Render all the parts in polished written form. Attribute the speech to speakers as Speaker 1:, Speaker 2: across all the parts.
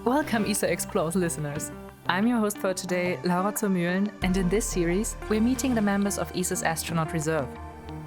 Speaker 1: Welcome ESA Explores listeners. I'm your host for today, Laura Zurmühlen, and in this series, we're meeting the members of ESA's Astronaut Reserve.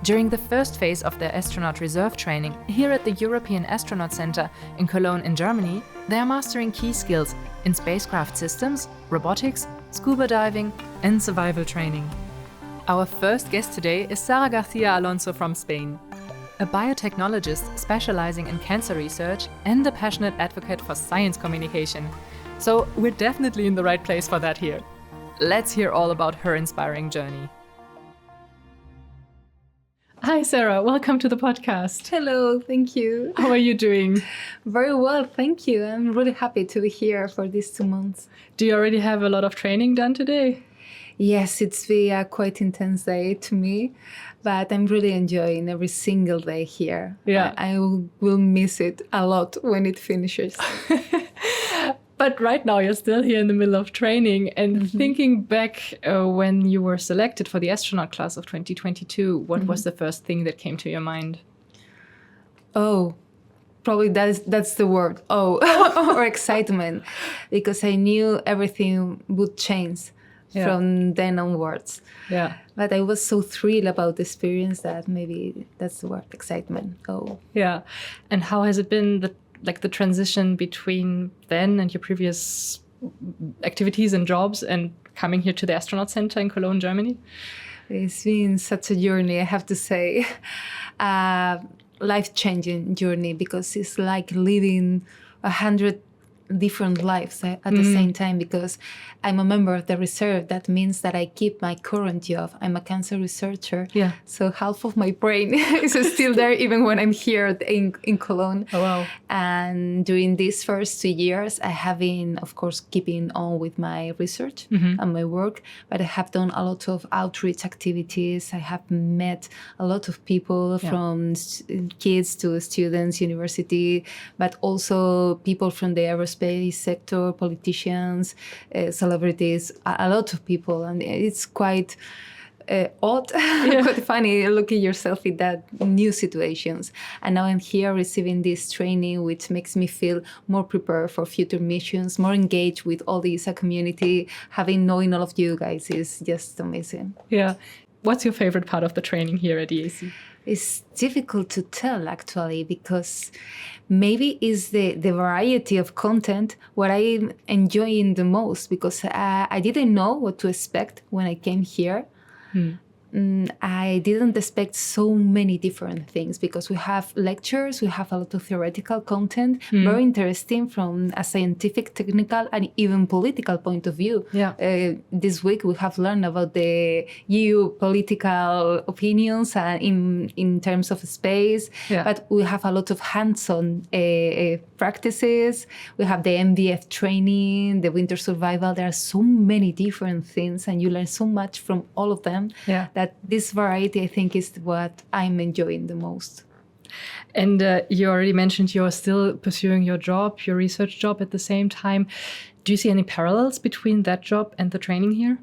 Speaker 1: During the first phase of their Astronaut Reserve Training here at the European Astronaut Centre in Cologne in Germany, they are mastering key skills in spacecraft systems, robotics, scuba diving, and survival training. Our first guest today is Sara García Alonso from Spain, a biotechnologist specializing in cancer research and a passionate advocate for science communication. So we're definitely in the right place for that here. Let's hear all about her inspiring journey. Hi, Sarah. Welcome to the podcast.
Speaker 2: Hello, thank you.
Speaker 1: How are you doing?
Speaker 2: Very well, thank you. I'm really happy to be here for these 2 months.
Speaker 1: Do you already have a lot of training done today?
Speaker 2: Yes, it's been a quite intense day to me, but I'm really enjoying every single day here.
Speaker 1: Yeah.
Speaker 2: I will miss it a lot when it finishes.
Speaker 1: But right now you're still here in the middle of training and thinking back when you were selected for the astronaut class of 2022, what was the first thing that came to your mind?
Speaker 2: Oh, probably that's the word. Oh, or excitement, because I knew everything would change from then onwards.
Speaker 1: Yeah.
Speaker 2: But I was so thrilled about the experience that maybe that's the word, excitement. Oh.
Speaker 1: Yeah. And how has it been, the transition between then and your previous activities and jobs and coming here to the Astronaut Centre in Cologne, Germany?
Speaker 2: It's been such a journey, I have to say. Life-changing journey, because it's like living 100 different lives at the same time, because I'm a member of the reserve. That means that I keep my current job. I'm a cancer researcher.
Speaker 1: Yeah.
Speaker 2: So half of my brain is still there even when I'm here in Cologne.
Speaker 1: Oh, wow.
Speaker 2: And during these first 2 years, I have been, of course, keeping on with my research and my work, but I have done a lot of outreach activities. I have met a lot of people from kids to students, university, but also people from the aerospace sector, politicians, celebrities, a lot of people. And it's quite odd, quite funny looking yourself in that new situations. And now I'm here receiving this training, which makes me feel more prepared for future missions, more engaged with all the ESA community. Knowing all of you guys is just amazing.
Speaker 1: Yeah. What's your favorite part of the training here at ESA?
Speaker 2: It's difficult to tell, actually, because maybe it's the variety of content what I'm enjoying the most, because I didn't know what to expect when I came here. I didn't expect so many different things, because we have lectures, we have a lot of theoretical content, very interesting from a scientific, technical, and even political point of view.
Speaker 1: Yeah.
Speaker 2: This week we have learned about the EU political opinions in terms of space, but we have a lot of hands-on practices. We have the MVF training, the winter survival. There are so many different things, and you learn so much from all of them.
Speaker 1: Yeah.
Speaker 2: That this variety, I think, is what I'm enjoying the most.
Speaker 1: And you already mentioned you're still pursuing your job, your research job at the same time. Do you see any parallels between that job and the training here?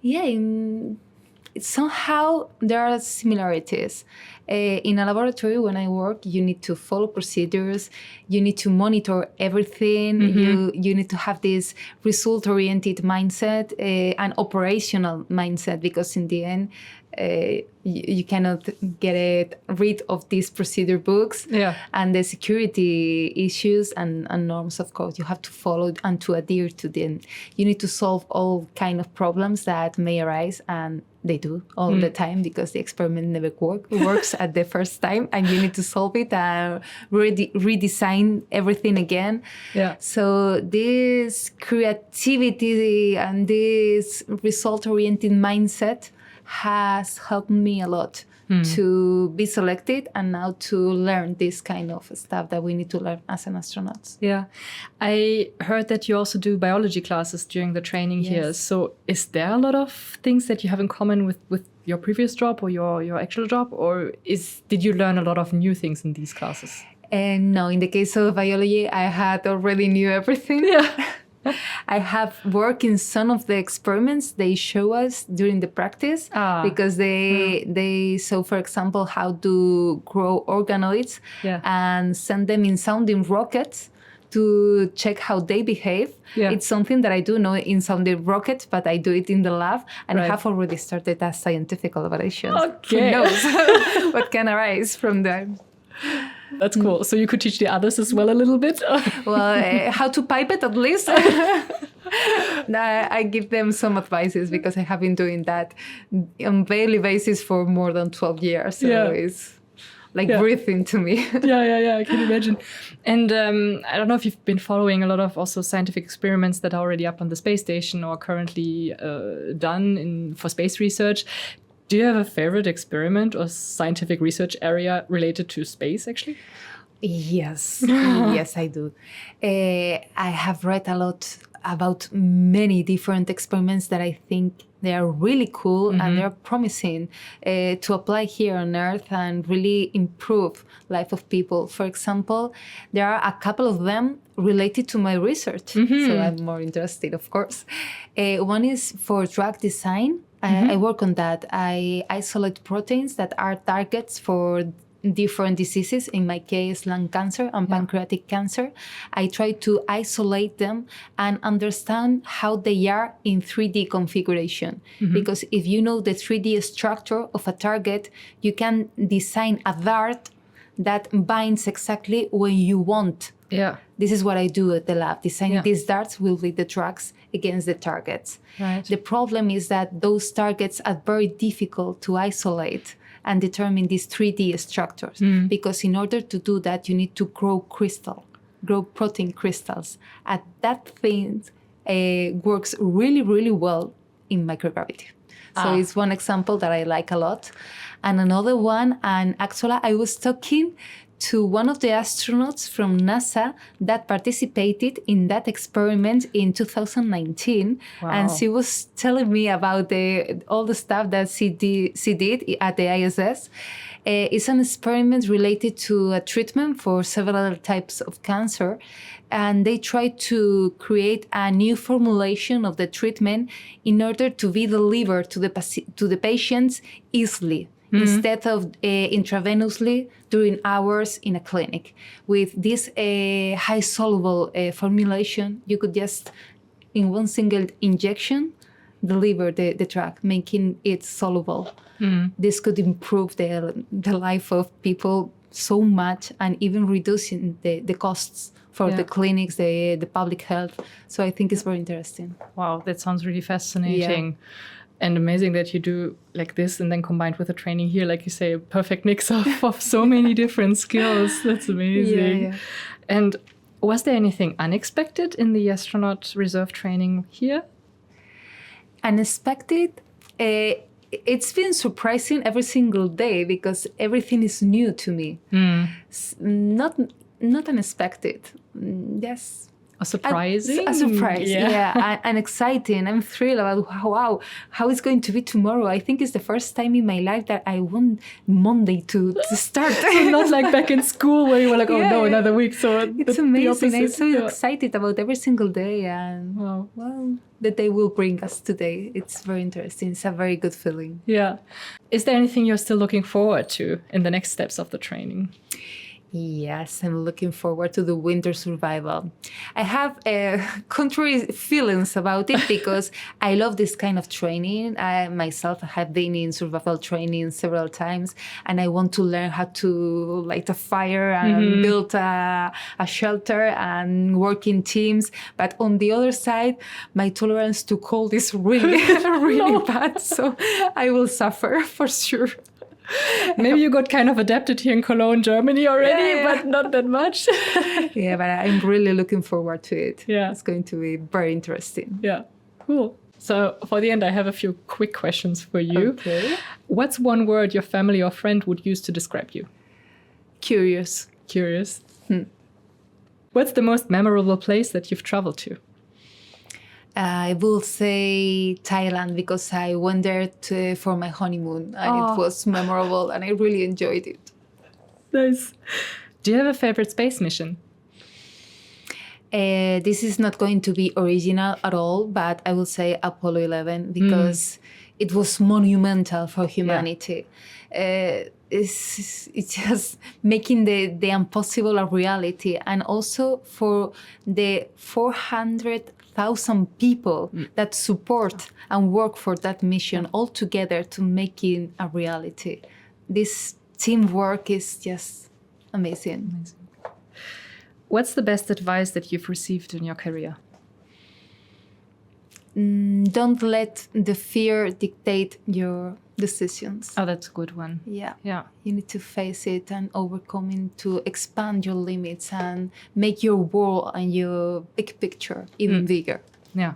Speaker 2: Yeah, somehow there are similarities. In a laboratory, when I work, you need to follow procedures, you need to monitor everything, you need to have this result-oriented mindset, an operational mindset, because in the end, you cannot get rid of these procedure books and the security issues and norms, of course. You have to follow and to adhere to them. You need to solve all kind of problems that may arise, and they do all the time, because the experiment never works at the first time, and you need to solve it and redesign everything again. Yeah. So this creativity and this result-oriented mindset has helped me a lot to be selected and now to learn this kind of stuff that we need to learn as an astronaut.
Speaker 1: Yeah. I heard that you also do biology classes during the training here. So is there a lot of things that you have in common with your previous job or your actual job? Or did you learn a lot of new things in these classes?
Speaker 2: And no, in the case of biology, I had already knew everything.
Speaker 1: Yeah.
Speaker 2: I have worked in some of the experiments they show us during the practice, because they show, for example, how to grow organoids and send them in sounding rockets to check how they behave.
Speaker 1: Yeah.
Speaker 2: It's something that I do know in some of the rockets, but I do it in the lab, and I
Speaker 1: Right.
Speaker 2: have already started as scientific collaborations.
Speaker 1: Okay.
Speaker 2: Who knows what can arise from there?
Speaker 1: That's cool. So you could teach the others as well a little bit?
Speaker 2: Well, how to pipe it at least. I give them some advices because I have been doing that on daily basis for more than 12 years. So it's like breathing to me.
Speaker 1: Yeah, I can imagine. And I don't know if you've been following a lot of also scientific experiments that are already up on the space station or currently done for space research. Do you have a favorite experiment or scientific research area related to space, actually?
Speaker 2: Yes, yes, I do. I have read a lot about many different experiments that I think they are really cool and they're promising to apply here on Earth and really improve life of people. For example, there are a couple of them related to my research, so I'm more interested, of course. One is for drug design. I work on that. I isolate proteins that are targets for different diseases, in my case, lung cancer and pancreatic cancer. I try to isolate them and understand how they are in 3D configuration. Because if you know the 3D structure of a target, you can design a dart that binds exactly when you want.
Speaker 1: Yeah.
Speaker 2: This is what I do at the lab. Designing these darts will be the drugs against the targets.
Speaker 1: Right.
Speaker 2: The problem is that those targets are very difficult to isolate and determine these 3D structures. Because in order to do that, you need to grow protein crystals. And that thing works really, really well in microgravity. So it's one example that I like a lot. And another one, and actually I was talking to one of the astronauts from NASA that participated in that experiment in 2019.
Speaker 1: Wow.
Speaker 2: And she was telling me about all the stuff that she did at the ISS. It's an experiment related to a treatment for several types of cancer. And they tried to create a new formulation of the treatment in order to be delivered to the patients easily. Instead of intravenously during hours in a clinic. With this high soluble formulation, you could just, in one single injection, deliver the drug, making it soluble. This could improve the life of people so much and even reducing the costs for the clinics, the public health. So I think it's very interesting.
Speaker 1: Wow, that sounds really fascinating. Yeah. And amazing that you do like this and then combined with the training here, like you say, a perfect mix of so many different skills. That's amazing. Yeah. And was there anything unexpected in the astronaut reserve training here?
Speaker 2: Unexpected? It's been surprising every single day because everything is new to me. Not unexpected. Yes.
Speaker 1: A surprising?
Speaker 2: A surprise, yeah. And exciting. I'm thrilled about, how it's going to be tomorrow. I think it's the first time in my life that I want Monday to start.
Speaker 1: So not like back in school where you were like, oh no, another week. So
Speaker 2: it's amazing. I'm so excited about every single day. And well, the day will bring us today. It's very interesting. It's a very good feeling.
Speaker 1: Yeah. Is there anything you're still looking forward to in the next steps of the training?
Speaker 2: Yes, I'm looking forward to the winter survival. I have contrary feelings about it because I love this kind of training. I myself have been in survival training several times, and I want to learn how to light a fire and build a shelter and work in teams. But on the other side, my tolerance to cold is really bad, so I will suffer for sure.
Speaker 1: Maybe you got kind of adapted here in Cologne, Germany already, but not that much.
Speaker 2: Yeah, but I'm really looking forward to it.
Speaker 1: Yeah.
Speaker 2: It's going to be very interesting.
Speaker 1: Yeah, cool. So for the end, I have a few quick questions for you.
Speaker 2: Okay.
Speaker 1: What's one word your family or friend would use to describe you?
Speaker 2: Curious.
Speaker 1: Curious. What's the most memorable place that you've traveled to?
Speaker 2: I will say Thailand because I went there for my honeymoon and it was memorable and I really enjoyed it.
Speaker 1: Nice. Do you have a favorite space mission?
Speaker 2: This is not going to be original at all, but I will say Apollo 11 because it was monumental for humanity. It's just making the impossible a reality, and also for the 400,000 people that support and work for that mission all together to make it a reality. This teamwork is just amazing.
Speaker 1: What's the best advice that you've received in your career?
Speaker 2: Don't let the fear dictate your decisions.
Speaker 1: Oh, that's a good one.
Speaker 2: Yeah.
Speaker 1: You
Speaker 2: need to face it and overcome it to expand your limits and make your world and your big picture even bigger.
Speaker 1: Yeah.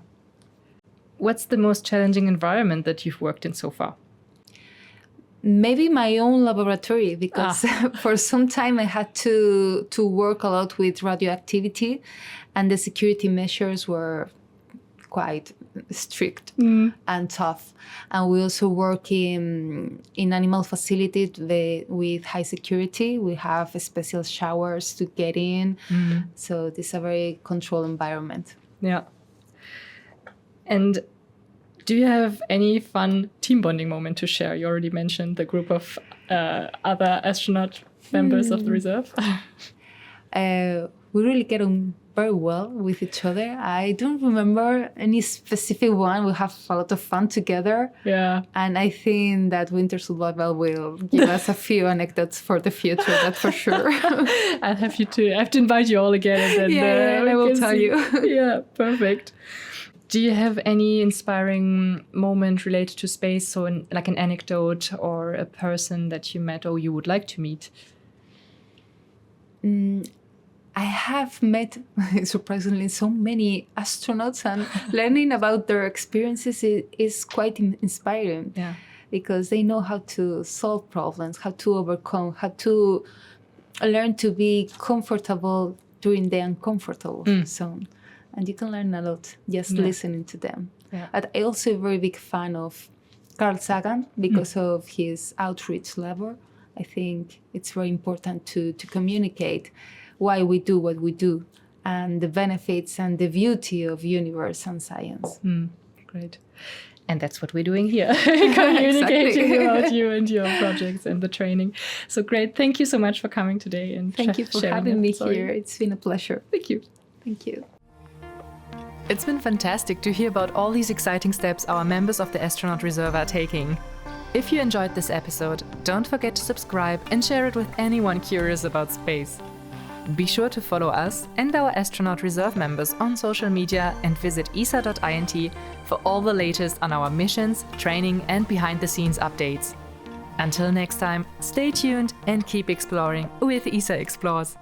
Speaker 1: What's the most challenging environment that you've worked in so far?
Speaker 2: Maybe my own laboratory, because for some time I had to work a lot with radioactivity, and the security measures were quite strict and tough. And we also work in animal facilities with high security. We have special showers to get in. So this is a very controlled environment.
Speaker 1: Yeah. And do you have any fun team bonding moment to share? You already mentioned the group of other astronaut members of the reserve.
Speaker 2: We really get on very well with each other. I don't remember any specific one. We have a lot of fun together.
Speaker 1: Yeah.
Speaker 2: And I think that winter survival will give us a few anecdotes for the future, that's for sure.
Speaker 1: I'll have you too. I have to invite you all again. And then,
Speaker 2: I will tell you.
Speaker 1: Yeah, perfect. Do you have any inspiring moment related to space? So like an anecdote or a person that you met or you would like to meet?
Speaker 2: I have met, surprisingly, so many astronauts, and learning about their experiences is quite inspiring.
Speaker 1: Yeah.
Speaker 2: Because they know how to solve problems, how to overcome, how to learn to be comfortable during the uncomfortable zone. And you can learn a lot just listening to them.
Speaker 1: Yeah.
Speaker 2: But I'm also a very big fan of Carl Sagan because of his outreach level. I think it's very important to communicate why we do what we do and the benefits and the beauty of universe and science.
Speaker 1: Great. And that's what we're doing here, communicating about you and your projects and the training. So great. Thank you so much for coming today. And
Speaker 2: thank you for having me here. It's been a pleasure.
Speaker 1: Thank you.
Speaker 2: Thank you.
Speaker 1: It's been fantastic to hear about all these exciting steps our members of the Astronaut Reserve are taking. If you enjoyed this episode, don't forget to subscribe and share it with anyone curious about space. Be sure to follow us and our Astronaut Reserve members on social media and visit esa.int for all the latest on our missions, training and behind-the-scenes updates. Until next time, stay tuned and keep exploring with ESA Explores.